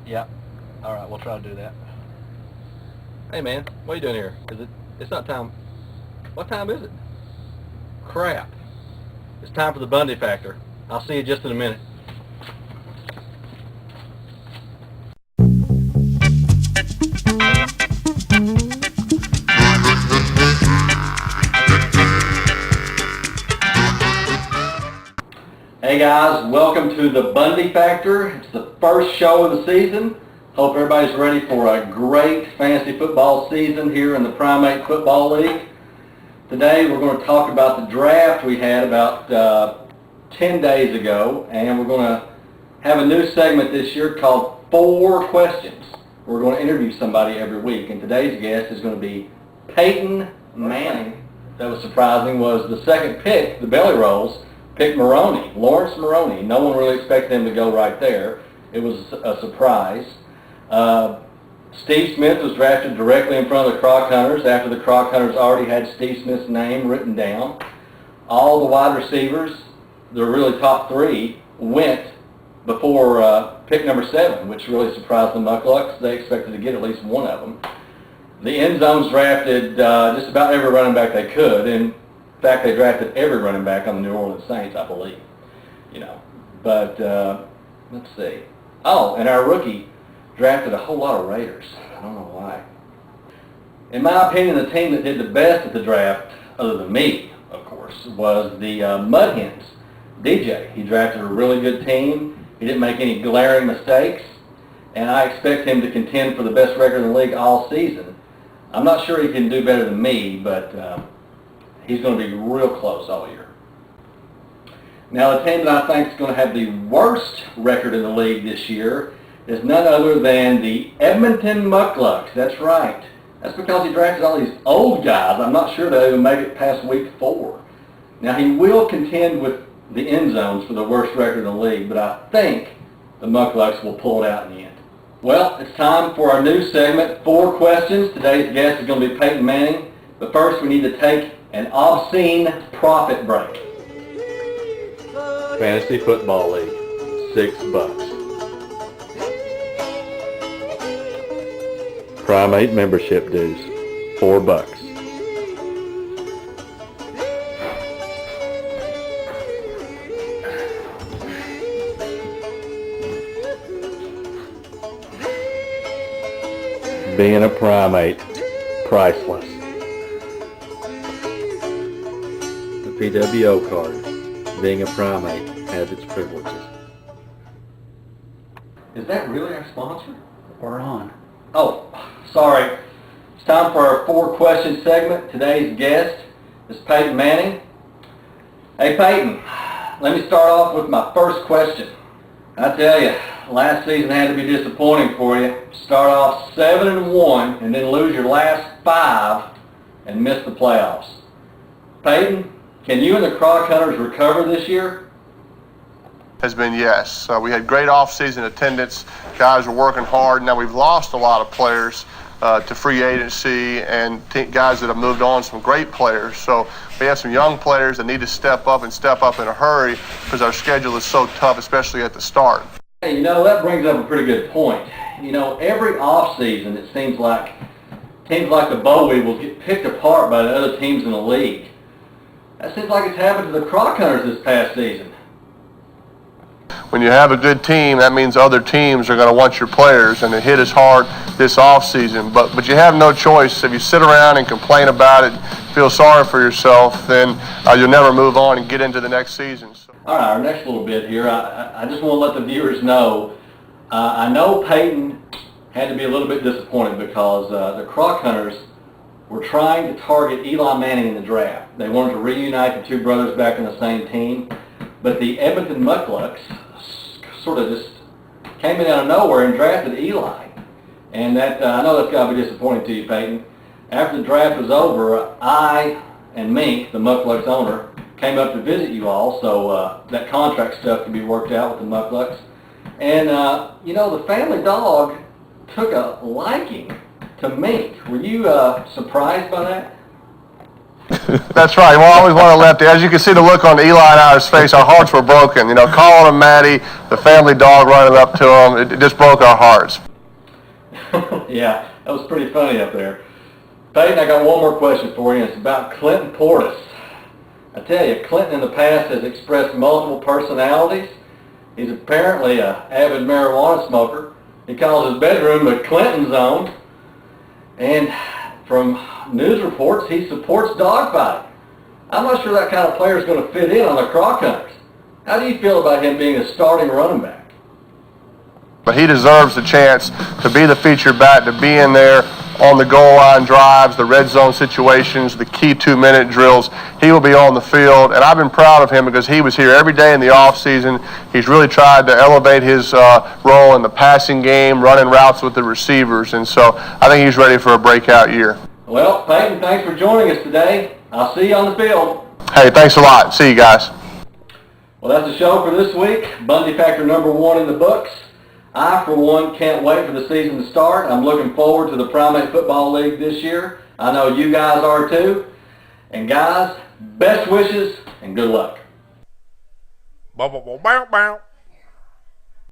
Yep. All right, we'll try to do that. Hey man, what are you doing here? It's not time. What time is it? Crap. It's time for the Bundy Factor. I'll see you just in a minute. Hey guys, welcome to the Bundy Factor. It's the first show of the season. Hope everybody's ready for a great fantasy football season here in the Primate Football League. Today we're going to talk about the draft we had about 10 days ago, and we're going to have a new segment this year called 4 Questions. We're going to interview somebody every week, and today's guest is going to be Peyton Manning. That was surprising, was the second pick, the Belly Rolls, picked Maroney, Lawrence Maroney. No one really expected him to go right there. It was a surprise. Steve Smith was drafted directly in front of the Croc Hunters after the Croc Hunters already had Steve Smith's name written down. All the wide receivers, the really top 3, went before pick number 7, which really surprised the Mucklucks. They expected to get at least one of them. The end zones drafted just about every running back they could. In fact, they drafted every running back on the New Orleans Saints, I believe. But let's see. Oh, and our rookie drafted a whole lot of Raiders. I don't know why. In my opinion, the team that did the best at the draft, other than me, of course, was the Mud Hens. DJ, he drafted a really good team. He didn't make any glaring mistakes, and I expect him to contend for the best record in the league all season. I'm not sure he can do better than me, but he's going to be real close all year. Now, the team that I think is going to have the worst record in the league this year is none other than the Edmonton Mucklucks. That's right. That's because he drafted all these old guys. I'm not sure they'll even make it past week 4. Now, he will contend with the end zones for the worst record in the league, but I think the Mucklucks will pull it out in the end. Well, it's time for our new segment, 4 Questions. Today's guest is going to be Peyton Manning, but first we need to take an obscene profit break. Fantasy Football League, $6. Primate membership dues, $4. Being a primate, priceless. The PWO card, being a primate, has its privileges. Is that really our sponsor? We're on. Oh, sorry. It's time for our 4 Question segment. Today's guest is Peyton Manning. Hey Peyton, let me start off with my first question. I tell you, last season had to be disappointing for you. Start off 7-1 and then lose your last 5 and miss the playoffs. Peyton, can you and the Croc Hunters recover this year? Has been yes. We had great off-season attendance. Guys were working hard. Now we've lost a lot of players to free agency and guys that have moved on, some great players. So we have some young players that need to step up and step up in a hurry because our schedule is so tough, especially at the start. Hey, that brings up a pretty good point. Every off-season it seems like teams like the Boll Weevils get picked apart by the other teams in the league. That seems like it's happened to the Croc Hunters this past season. When you have a good team, that means other teams are going to want your players, and it hit us hard this offseason. But you have no choice. If you sit around and complain about it, feel sorry for yourself, then you'll never move on and get into the next season. So. All right, our next little bit here, I just want to let the viewers know, I know Peyton had to be a little bit disappointed because the Croc Hunters were trying to target Eli Manning in the draft. They wanted to reunite the 2 brothers back on the same team, but the Edmonton Mucklucks sort of just came in out of nowhere and drafted Eli. And that I know that's got to be disappointing to you, Peyton. After the draft was over, I and Mink, the Mucklucks owner, came up to visit you all, so that contract stuff could be worked out with the Mucklucks. And, the family dog took a liking to Mink. Were you surprised by that? That's right. We'll always want a lefty. As you can see the look on Eli and I's face, our hearts were broken. You know, calling him Matty, the family dog running up to him, it just broke our hearts. Yeah, that was pretty funny up there. Peyton, I got one more question for you. It's about Clinton Portis. I tell you, Clinton in the past has expressed multiple personalities. He's apparently an avid marijuana smoker. He calls his bedroom the Clinton zone. And from news reports, he supports dogfighting. I'm not sure that kind of player is going to fit in on the Croc Hunters. How do you feel about him being a starting running back? But he deserves the chance to be the featured back, to be in there on the goal line drives, the red zone situations, the key 2-minute drills. He will be on the field, and I've been proud of him because he was here every day in the offseason. He's really tried to elevate his role in the passing game, running routes with the receivers, and so I think he's ready for a breakout year. Well, Peyton, thanks for joining us today. I'll see you on the field. Hey, thanks a lot. See you guys. Well, that's the show for this week. Bundy Factor #1 in the books. I, for one, can't wait for the season to start. I'm looking forward to the Primate Football League this year. I know you guys are too. And guys, best wishes and good luck. Bow, bow, bow, bow, bow.